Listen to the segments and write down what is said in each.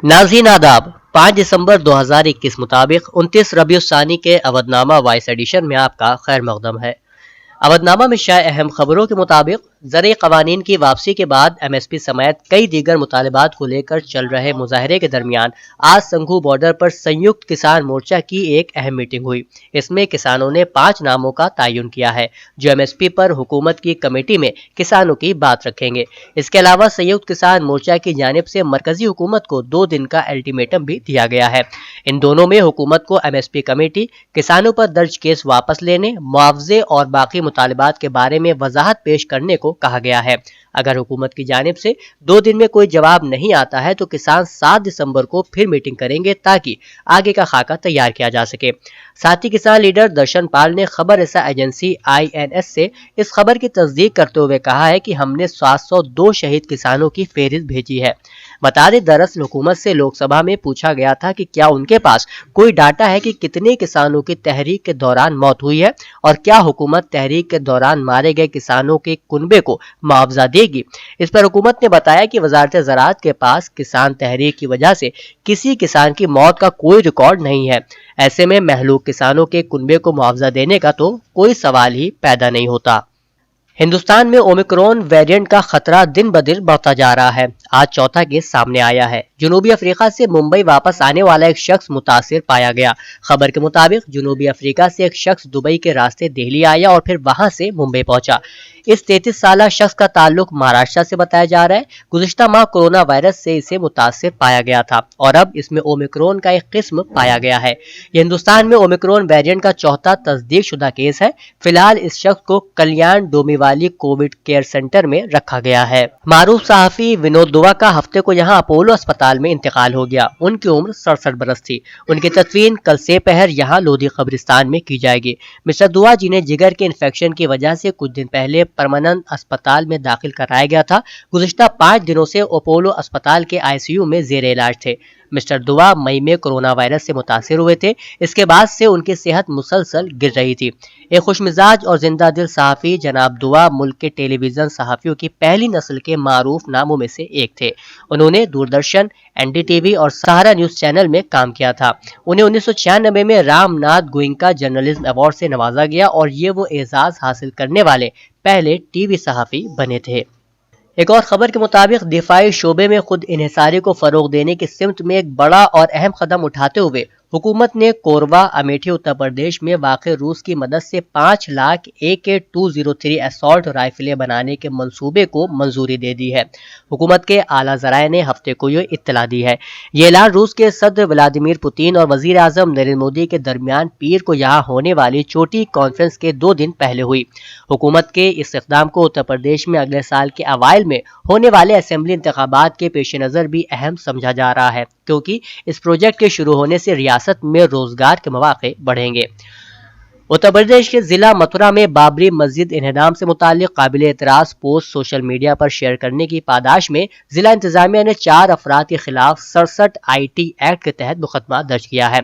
नाज़रीन आदाब। 5 दिसंबर 2021 मुताबिक 29 रबीउल सानी के अवधनामा वॉइस एडिशन में आपका खैर मकदम है। अवधनामा में शाये अहम खबरों के मुताबिक ज़रई क़वानीन की वापसी के बाद MSP समेत कई दीगर मुतालबात को लेकर चल रहे मुजाहरे के दरमियान आज संघू बॉर्डर पर संयुक्त किसान मोर्चा की एक अहम मीटिंग हुई। इसमें किसानों ने 5 नामों का तयन किया है जो MSP पर हुकूमत की कमेटी में किसानों की बात रखेंगे। इसके अलावा संयुक्त किसान मोर्चा की जानिब से मरकजी हुकूमत को 2 दिन का अल्टीमेटम भी दिया गया है। इन दोनों में हुकूमत को MSP कमेटी, किसानों पर दर्ज केस वापस लेने, मुआवजे और बाकी मुतालबात के बारे में वजाहत पेश करने को कहा गया है। अगर हुकूमत की जानिब से 2 दिन में कोई जवाब नहीं आता है तो किसान 7 दिसंबर को फिर मीटिंग करेंगे ताकि आगे का खाका तैयार किया जा सके। साथ ही किसान लीडर दर्शन पाल ने खबर रसा एजेंसी INS से इस खबर की तस्दीक करते हुए कहा है कि हमने 702 शहीद किसानों की फेहरिस्त भेजी है। बता दें, दरअसल हुकूमत से लोकसभा में पूछा गया था कि क्या उनके पास कोई डाटा है कि कितने किसानों की तहरीक के दौरान मौत हुई है और क्या हुकूमत तहरीक के दौरान मारे गए किसानों के कुनबे को मुआवजा देगी। इस पर हुकूमत ने बताया कि वजारत ज़राअत के पास किसान तहरीक की वजह से किसी किसान की मौत का कोई रिकॉर्ड नहीं है। ऐसे में महलूक किसानों के कुनबे को मुआवजा देने का तो कोई सवाल ही पैदा नहीं होता। हिंदुस्तान में ओमिक्रॉन वेरिएंट का खतरा दिन ब दिन बढ़ता जा रहा है। आज चौथा केस सामने आया है। जनूबी अफ्रीका से मुंबई वापस आने वाला एक शख्स मुतासिर पाया गया। खबर के मुताबिक जनूबी अफ्रीका से एक शख्स दुबई के रास्ते दिल्ली आया और फिर वहां से मुंबई पहुंचा। इस 33 साला शख्स का ताल्लुक महाराष्ट्र से बताया जा रहा है। गुज़िश्ता माह कोरोना वायरस से इसे मुतासिर पाया गया था और अब इसमें ओमिक्रॉन का एक किस्म पाया गया है। यह हिंदुस्तान में ओमिक्रॉन वेरिएंट का चौथा तस्दीक शुदा केस है। फिलहाल इस शख्स को कल्याण डोमीवाली कोविड केयर सेंटर में रखा गया है। मारूफ सहाफी विनोद दुआ का हफ्ते को यहाँ अपोलो अस्पताल में इंतकाल हो गया। उनकी उम्र 67 बरस थी। उनकी तदफीन कल से पहर यहाँ लोधी कब्रिस्तान में की जाएगी। मिस्टर दुआ, जिन्हें जिगर के इन्फेक्शन की वजह से कुछ दिन पहले परमानेंट अस्पताल में दाखिल कराया गया था, गुज़िश्ता 5 दिनों से अपोलो अस्पताल के ICU में जेर इलाज थे। मिस्टर दुआ मई में कोरोना वायरस से मुतासिर हुए थे। इसके बाद से उनकी सेहत मुसलसल गिर रही थी। एक खुशमिजाज और जिंदा दिल सहाफ़ी जनाब दुआ मुल्क के टेलीविजन सहाफ़ियों की पहली नस्ल के मारूफ नामों में से एक थे। उन्होंने दूरदर्शन, NDTV और सहारा न्यूज चैनल में काम किया था। उन्हें 1996 में रामनाथ गोइंका जर्नलिज्म अवार्ड से नवाजा गया और ये वो एजाज हासिल करने वाले पहले TV सहाफ़ी बने थे। एक और खबर के मुताबिक दिफाई शोबे में खुद इन्हिसारी को फरोग देने की सिमत में एक बड़ा और अहम कदम उठाते हुए हुकूमत ने कोरबा, अमेठी, उत्तर प्रदेश में वाक़े रूस की मदद से 5 लाख AK-203 असॉल्ट राइफलें बनाने के मंसूबे को मंजूरी दे दी है। हुकूमत के आला ज़राए ने हफ्ते को ये इत्तला दी है। ये ऐलान रूस के सदर व्लादिमीर पुतिन और वज़ीर आज़म नरेंद्र मोदी के दरमियान पीर को यहाँ होने वाली छोटी कॉन्फ्रेंस के 2 दिन पहले हुई। हुकूमत के इस इक़दाम को उत्तर प्रदेश में अगले साल के अवाइल में होने वाले असेंबली इंतखाबात के पेश नज़र भी अहम समझा जा रहा है, क्योंकि इस प्रोजेक्ट के शुरू होने से रियासत में रोजगार के मौके बढ़ेंगे। उत्तर प्रदेश के जिला मथुरा में बाबरी मस्जिद इन्हदाम से मुताल्लिक काबिल एतराज पोस्ट सोशल मीडिया पर शेयर करने की पादाश में जिला इंतजामिया ने 4 अफराद के खिलाफ 67 IT एक्ट के तहत मुकदमा दर्ज किया है।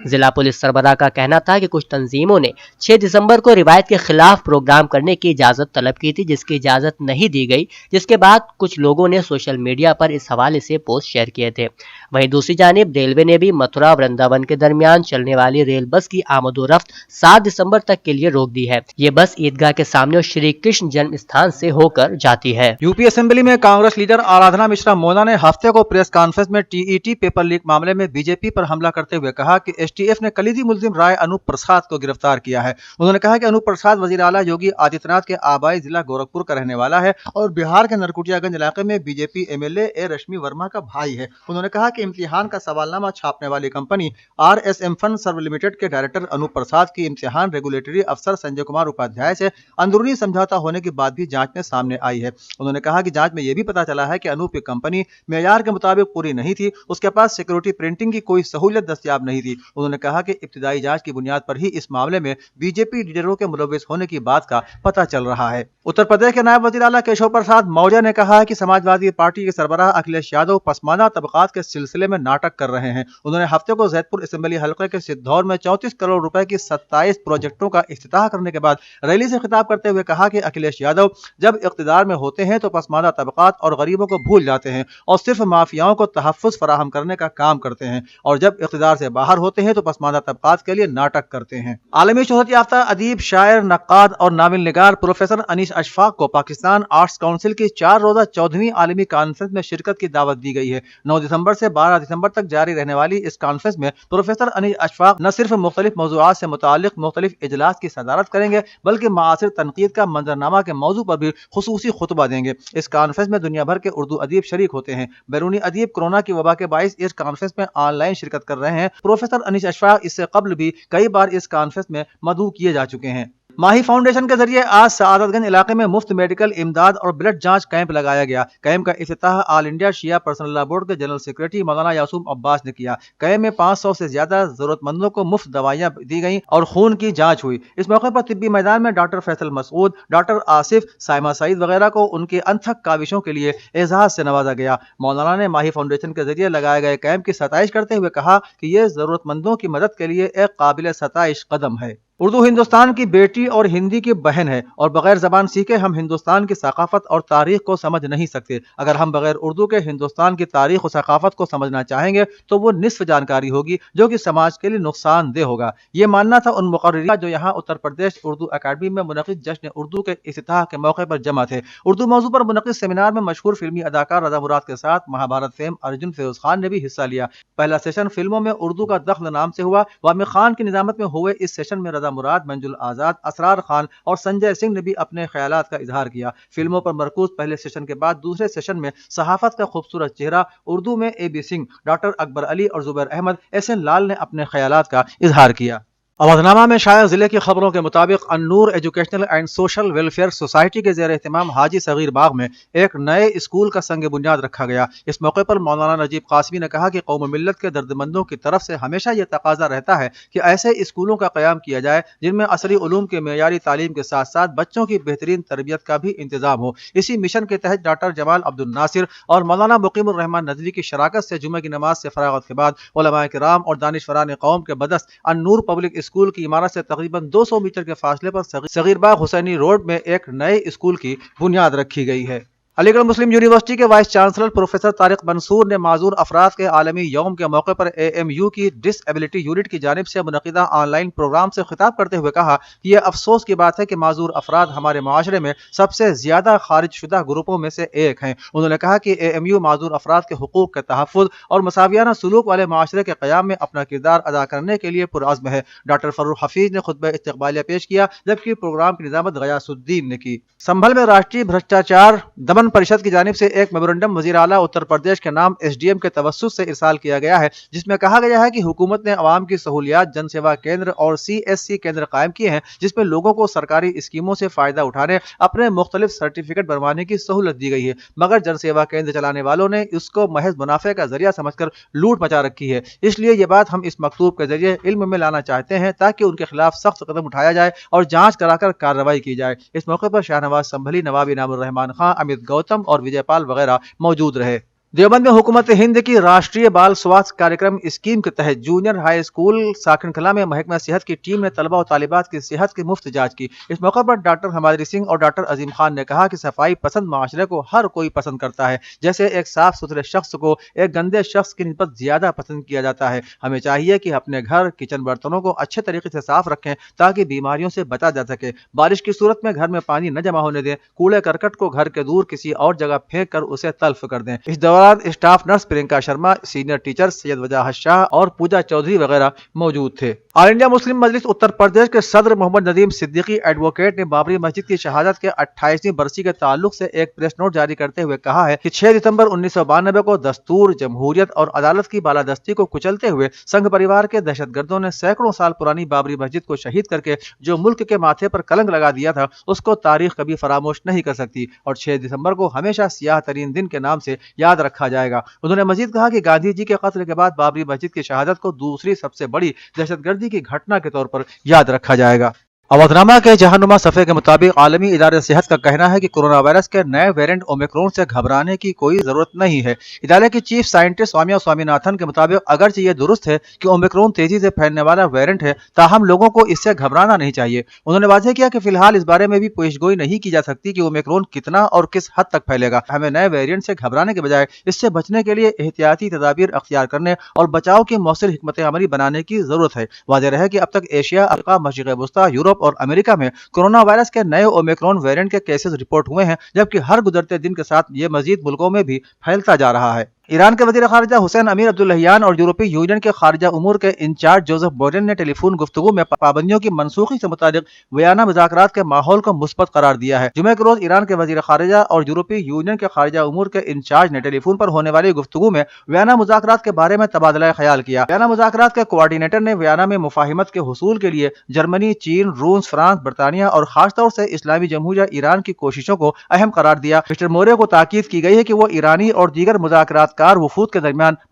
जिला पुलिस सरबराह का कहना था कि कुछ तंजीमों ने 6 दिसंबर को रिवायत के खिलाफ प्रोग्राम करने की इजाजत तलब की थी, जिसकी इजाजत नहीं दी गई, जिसके बाद कुछ लोगों ने सोशल मीडिया पर इस हवाले से पोस्ट शेयर किए थे। वहीं दूसरी जानिब रेलवे ने भी मथुरा वृंदावन के दरमियान चलने वाली रेल बस की आमदोरफ्त 7 दिसंबर तक के लिए रोक दी है। ये बस ईदगाह के सामने श्री कृष्ण जन्म स्थान से होकर जाती है। यूपी असेंबली में कांग्रेस लीडर आराधना मिश्रा मोना ने हफ्ते को प्रेस कॉन्फ्रेंस में TET पेपर लीक मामले में बीजेपी पर हमला करते हुए कहा कि STF ने कलीदी मुलजिम राय अनूप प्रसाद को गिरफ्तार किया है। उन्होंने कहा कि अनूप प्रसाद वजीर आला योगी आदित्यनाथ के आबाई जिला गोरखपुर का रहने वाला है और बिहार के नरकुटियागंज इलाके में बीजेपी MLA A रश्मि वर्मा का भाई है। उन्होंने कहा कि इम्तिहान का सवालनामा छापने वाली कंपनी RSM फंड सर्व लिमिटेड के डायरेक्टर अनूप प्रसाद की इम्तिहान रेगुलेटरी अफसर संजय कुमार उपाध्याय से अंदरूनी समझौता होने के बाद भी जांच में सामने आई है। उन्होंने कहा कि जांच में यह भी पता चला है कि अनूप की कंपनी मेयार के मुताबिक पूरी नहीं थी, उसके पास सिक्योरिटी प्रिंटिंग की कोई सहूलियत दस्तयाब नहीं थी। उन्होंने कहा कि इब्तिदाई जांच की बुनियाद पर ही इस मामले में बीजेपी लीडरों के मुलव्विस होने की बात का पता चल रहा है। उत्तर प्रदेश के नायब वजीर आला केशव प्रसाद मौर्य ने कहा है कि समाजवादी पार्टी के सरबराह अखिलेश यादव पसमानदा तबकात के सिलसिले में नाटक कर रहे हैं। उन्होंने हफ्ते को जैदपुर असेंबली हलके के सिद्धौर में 34 करोड़ रुपए की 27 प्रोजेक्टों का इफ्तिताह करने के बाद रैली से खिताब करते हुए कहा कि अखिलेश यादव जब इख्तिदार में होते हैं तो पसमानदा तबकात और गरीबों को भूल जाते हैं और सिर्फ माफियाओं को तहफ़्फ़ुज़ फराहम करने का काम करते हैं, और जब इख्तिदार से बाहर होते हैं तो पसमानदा तबकात के लिए नाटक करते हैं। आलमी शोहरत याफ्ता अदीब, शायर, नक्काद और नावल निगार प्रोफेसर अनीस अशफाक को पाकिस्तान आर्ट्स काउंसिल की 4 रोज़ा 14वीं आलमी कॉन्फ्रेंस में शिरकत की दावत दी गई है। 9 दिसंबर से 12 दिसंबर तक जारी रहने वाली इस कॉन्फ्रेंस में प्रोफेसर अनीस अशफाक न सिर्फ मुख्तलिफ मौज़ूआत से मुताल्लिक़ मुख्तलिफ इजलास की सदारत करेंगे बल्कि मासिर तनकीद का मंजरनामा के मौजू पर भी खुसूसी खुतबा देंगे। इस कॉन्फ्रेंस में दुनिया भर के उर्दू अदीब शरीक होते हैं। बैरूनी अदीब कोरोना की वबा के बाइस इस कॉन्फ्रेंस में ऑनलाइन शिरकत कर रहे हैं। प्रोफेसर अनीस अशफाक इससे कबल भी कई बार इस कॉन्फ्रेंस में मदऊ किए जा चुके हैं। माही फाउंडेशन के जरिए आज सआदतगंज इलाके में मुफ्त मेडिकल इमदाद और ब्लड जांच कैंप लगाया गया। कैंप का इफ्तिताह ऑल इंडिया शिया पर्सनल लॉ बोर्ड के जनरल सेक्रेटरी मौलाना यासूम अब्बास ने किया। कैंप में 500 से ज्यादा जरूरतमंदों को मुफ्त दवाइयां दी गईं और खून की जांच हुई। इस मौके पर तिब्बी मैदान में डॉक्टर फैसल मसूद, डॉक्टर आसिफ, साइमा सईद वगैरह को उनकी अनथक काविशों के लिए एजाज से नवाजा गया। मौलाना ने माही फाउंडेशन के जरिए लगाए गए कैंप की सताइश करते हुए कहा कि ये जरूरतमंदों की मदद के लिए एक काबिल सताइश कदम है। उर्दू हिंदुस्तान की बेटी और हिंदी की बहन है और बगैर जबान सीखे हम हिंदुस्तान की सकाफत और तारीख को समझ नहीं सकते। अगर हम बगैर उर्दू के हिंदुस्तान की तारीख और सकाफत को समझना चाहेंगे तो वो निस्फ जानकारी होगी जो कि समाज के लिए नुकसानदेह होगा। ये मानना था उन मुकर्रिरीन जो यहाँ उत्तर प्रदेश उर्दू अकादमी में मुनक़िद जश्न उर्दू के इफ्तिताह के मौके पर जमा थे। उर्दू मौजू पर मुनक़िद सेमिनार में मशहूर फिल्मी अदाकार रज़ा मुराद के साथ महाभारत फेम अर्जुन फिरोज खान ने भी हिस्सा लिया। पहला सेशन फिल्मों में उर्दू का दख्ल नाम से हुआ। वामी खान की निज़ामत में हुए इस सेशन में रज़ा मुराद, मंजुल आजाद, असरार खान और संजय सिंह ने भी अपने ख्यालात का इजहार किया। फिल्मों पर मरकूज पहले सेशन के बाद दूसरे सेशन में सहाफत का खूबसूरत चेहरा उर्दू में AB सिंह, डॉक्टर अकबर अली और जुबैर अहमद, SN लाल ने अपने ख्यालात का इजहार किया। अवधनामा में शायर जिले की खबरों के मुताबिक Annoor educational and social welfare society के ज़ेर एहतमाम हाजी सगीर बाग में एक नए स्कूल का संग बुनियाद रखा गया। इस मौके पर मौलाना नजीब कासमी ने कहा कि कौम मिल्लत के दर्दमंदों की तरफ से हमेशा ये तकाजा रहता है कि ऐसे स्कूलों का क़याम किया जाए जिनमें असरी उलूम के मेयारी तालीम के साथ साथ बच्चों की बेहतरीन तरबियत का भी इंतजाम हो। इसी मिशन के तहत डॉक्टर जमाल अब्दुल नासिर और मौलाना मुकीमुर रहमान नदवी की शराकत से जुमे की नमाज से फरागत के बाद उलमाए किराम और दानिशवरान कौम के बदस्त अन्नूर पब्लिक स्कूल की इमारत से तकरीबन 200 मीटर के फासले पर सगीरबाग हुसैनी रोड में एक नए स्कूल की बुनियाद रखी गई है। अलीगढ़ मुस्लिम यूनिवर्सिटी के vice chancellor professor Tariq Mansoor ने माजूर अफराद के आलमी यौम के मौके पर AMU की डिसएबिलिटी यूनिट की जानिब से मुनक़िदा ऑनलाइन प्रोग्राम से खिताब करते हुए कहा कि यह अफसोस की बात है कि माजूर अफराद हमारे माशरे में सबसे ज्यादा खारिजशुदा ग्रुपों में से एक हैं। उन्होंने कहा कि AMU माजूर अफराद के हुकूक के तहफ़्फ़ुज़ और मसावियाना सलूक वाले माशरे के क़याम में अपना किरदार अदा करने के लिए पुरअज़्म है। डॉक्टर फर्रुख हफीज ने खुतबा इस्तक़बालिया पेश किया जबकि प्रोग्राम की निज़ामत गयासुद्दीन ने की। संभल में राष्ट्रीय भ्रष्टाचार दमन परिषद की जानिब से एक मेमोरेंडम वज़ीर आला उत्तर प्रदेश के नाम SDM के तवस्सुस से इरसाल किया गया है, जिसमें कहा गया है कि हुकूमत ने अवाम की सहूलियात जन सेवा केंद्र और CSC केंद्र कायम किए हैं जिसमें लोगों को सरकारी स्कीमों से फायदा उठाने अपने मुख्तलिफ सर्टिफिकेट बनवाने की सहूलत दी गई है, मगर जन सेवा केंद्र चलाने वालों ने इसको महज मुनाफे का जरिया समझकर लूट मचा रखी है। इसलिए ये बात हम इस मकतूब के जरिए इल्म में लाना चाहते हैं ताकि उनके खिलाफ सख्त कदम उठाया जाए और जांच कराकर कार्रवाई की जाए। इस मौके पर शाहनवाज संभली, नवाब इनामुर रहमान खां, अमित गौतम और विजयपाल वगैरह मौजूद रहे। देवबंद में हुकूमत हिंद की राष्ट्रीय बाल स्वास्थ्य कार्यक्रम स्कीम के तहत जूनियर हाई स्कूल साकिन कला में महकमा सेहत की टीम ने तलबा और तालिबात की सेहत की मुफ्त जांच की। इस मौके पर डॉक्टर हमादरी सिंह और डॉक्टर अजीम खान ने कहा कि सफाई पसंद माशरे को हर कोई पसंद करता है। जैसे एक साफ सुथरे शख्स को एक गंदे शख्स की निस्बत ज्यादा पसंद किया जाता है। हमें चाहिए कि अपने घर किचन बर्तनों को अच्छे तरीके से साफ रखें ताकि बीमारियों से बचा जा सके। बारिश की सूरत में घर में पानी न जमा होने दें। कूड़े करकट को घर के दूर किसी और जगह फेंक कर उसे तल्फ कर दें। इस दौरान staff nurse Priyanka Sharma, senior teacher Syed वजाहत शाह और पूजा चौधरी वगैरह मौजूद थे। ऑल इंडिया मुस्लिम मजलिस उत्तर प्रदेश के सदर मोहम्मद नदीम सिद्दीकी एडवोकेट ने बाबरी मस्जिद की शहादत के 28वीं बरसी के ताल्लुक से एक प्रेस नोट जारी करते हुए कहा है कि 6 दिसंबर 1992 को दस्तूर, जमहूरियत और अदालत की बालादस्ती को कुचलते हुए संघ परिवार के दहशतगर्दों ने सैकड़ों साल पुरानी बाबरी मस्जिद को शहीद करके जो मुल्क के माथे पर कलंक लगा दिया था उसको तारीख कभी फरामोश नहीं कर सकती और 6 दिसंबर को हमेशा सियाह तरीन दिन के नाम से याद रखा जाएगा। उन्होंने मजीद कहा कि गांधी जी के कत्ल के बाद बाबरी मस्जिद की शहादत को दूसरी सबसे बड़ी दहशतगर्दी की घटना के तौर पर याद रखा जाएगा। अवधनामा के जहानुमा सफ़े के मुताबिक आलमी इदारे सेहत का कहना है कि कोरोना वायरस के नए वेरिएंट ओमिक्रॉन से घबराने की कोई जरूरत नहीं है। इदारे की चीफ साइंटिस्ट स्वामिया स्वामीनाथन के मुताबिक अगरचे ये दुरुस्त है कि ओमिक्रॉन तेजी से फैलने वाला वेरिएंट है, ताहम लोगों को इससे घबराना नहीं चाहिए। उन्होंने वाज़ेह किया कि फिलहाल इस बारे में भी पेशगोई नहीं की जा सकती कि ओमिक्रॉन कितना और किस हद तक फैलेगा। हमें नए वेरिएंट से घबराने के बजाय इससे बचने के लिए एहतियाती तदाबीर अख्तियार करने और बचाव की मौसर हिकमत अमली बनाने की जरूरत है। वाज़ेह रहे कि अब तक एशिया, अफ्रीका, मशरिक़ वस्ता, यूरोप और अमेरिका में कोरोना वायरस के नए ओमिक्रॉन वेरिएंट के केसेस रिपोर्ट हुए हैं, जबकि हर गुजरते दिन के साथ ये मजीद मुल्कों में भी फैलता जा रहा है। ईरान के वज़ीर ख़ारिजा हुसैन अमीर अब्दुल्लाहियान और यूरोपीय यूनियन के खारिजा उमूर के इंचार्ज जोसेफ बोरेल ने टेलीफोन गुफ्तगू में पाबंदियों की मनसूखी से मुतालिक वियना मुज़ाकरात के माहौल को मुस्बत करार दिया है। जुमे के रोज ईरान के वज़ीर ख़ारिजा और यूरोपीय यूनियन के खारिजा उमूर के इंचार्ज ने टेलीफोन पर होने वाली गुफ्तगू में वियना मुज़ाकरात के बारे में तबादला ख्याल किया। वियना मुज़ाकरात के कोऑर्डिनेटर ने वियना में मुफाहिमत के हुसूल के लिए जर्मनी, चीन, रूस, फ्रांस, बरतानिया और खासतौर से इस्लामी जमहूरिया ईरान की कोशिशों को अहम करार दिया। मिस्टर मोरे को ताकीद की गई है कि वो ईरानी और दीगर मुज़ाकरातकार वफूद के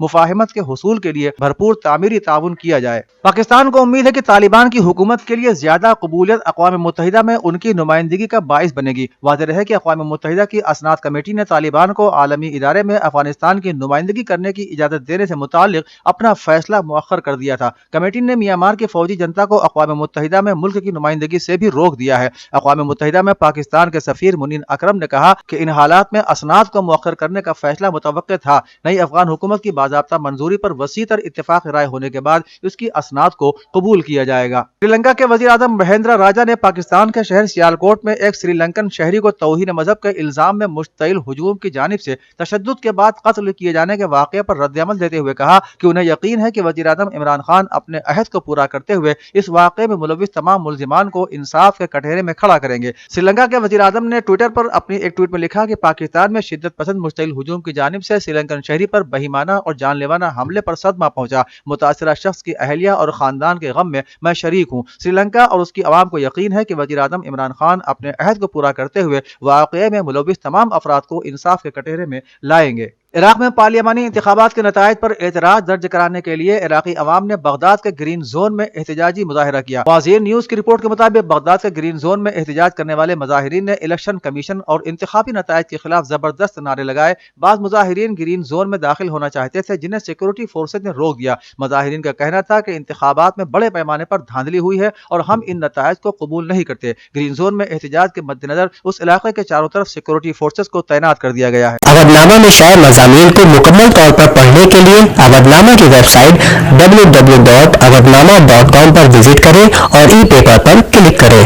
मुफाहिमत के हुसूल के लिए भरपूर तामीरी ताउन किया जाए। पाकिस्तान को उम्मीद है कि तालिबान की हुकूमत के लिए ज्यादा कबूलियत अक़वाम मुत्तहिदा में उनकी नुमाइंदगी का बाइस बनेगी। वाज़ेह रहे कि अक़वाम मुत्तहिदा की असनाद कमेटी ने तालिबान को आलमी इदारे में अफगानिस्तान की नुमाइंदगी करने की इजाजत देने से मुताल्लिक अपना फैसला मुअख्खर कर दिया था। कमेटी ने म्यांमार की फौजी जनता को अक़वाम मुत्तहिदा में मुल्क की नुमाइंदगी से भी रोक दिया है। अक़वाम मुत्तहिदा में पाकिस्तान के सफीर मुनीन अकरम ने कहा कि इन हालात में असनाद को मुअख्खर करने का फैसला मुतवक्किल था। नई अफगान हुकूमत की बाज़ाब्ता मंजूरी पर वसी तर इत्तेफाक राय होने के बाद उसकी असनाद को कबूल किया जाएगा। श्रीलंका के वज़ीर आज़म महेंद्र राजा ने पाकिस्तान के शहर सियालकोट में एक श्रीलंकन शहरी को तौहीन मजहब के इल्जाम में मुश्तइल हुजूम की जानिब से तशद्दुद के बाद कत्ल किए जाने के वाक़े पर रद्द-ए-अमल देते हुए कहा कि उन्हें यकीन है कि वज़ीर आज़म इमरान खान अपने अहद को पूरा करते हुए इस वाक़े में मुलव्विस तमाम मुल्ज़िमान को इंसाफ के कटहरे में खड़ा करेंगे। श्रीलंका के वज़ीर आज़म ने ट्विटर पर अपनी एक ट्वीट में लिखा कि पाकिस्तान में शिद्दत पसंद मुश्तइल हुजूम की जानिब से श्रीलंकन शहरी पर बहीमाना और जानलेवाना हमले पर सदमा पहुंचा। मुतासिरा शख्स की अहलिया और खानदान के गम में मैं शरीक हूँ। श्रीलंका और उसकी आवाम को यकीन है कि वज़ीर आज़म इमरान खान अपने अहद को पूरा करते हुए वाक़ये में मुलव्विस तमाम अफराद को इंसाफ के कटहरे में लाएंगे। इराक में पार्लियामानी इंतखाबात के नताइज पर एतराज दर्ज कराने के लिए इराकी अवाम ने बगदाद के ग्रीन जोन में एहतजाजी मुजाहिरा किया। वाज़ेह न्यूज की रिपोर्ट के मुताबिक बगदाद के ग्रीन जोन में एहतजाज करने वाले मुजाहिरीन ने इलेक्शन कमीशन और इंतखाबी नताइज के खिलाफ जबरदस्त नारे लगाए। बाद मुजाहिरीन ग्रीन जोन में दाखिल होना चाहते थे, जिन्हें सिक्योरिटी फोर्सेज ने रोक दिया। मुजाहिरीन का कहना था कि इंतखाबात में बड़े पैमाने पर धांधली हुई है और हम इन नताइज को कबूल नहीं करते। ग्रीन जोन में एहतजाज के मद्देनजर उस इलाके के चारों तरफ सिक्योरिटी फोर्सेज को तैनात कर दिया गया है। अवधनामा में शाया मज़ामीन को मुकम्मल तौर पर पढ़ने के लिए अवधनामा की वेबसाइट www.awadhnama.com पर विजिट करें और ई पेपर पर क्लिक करें।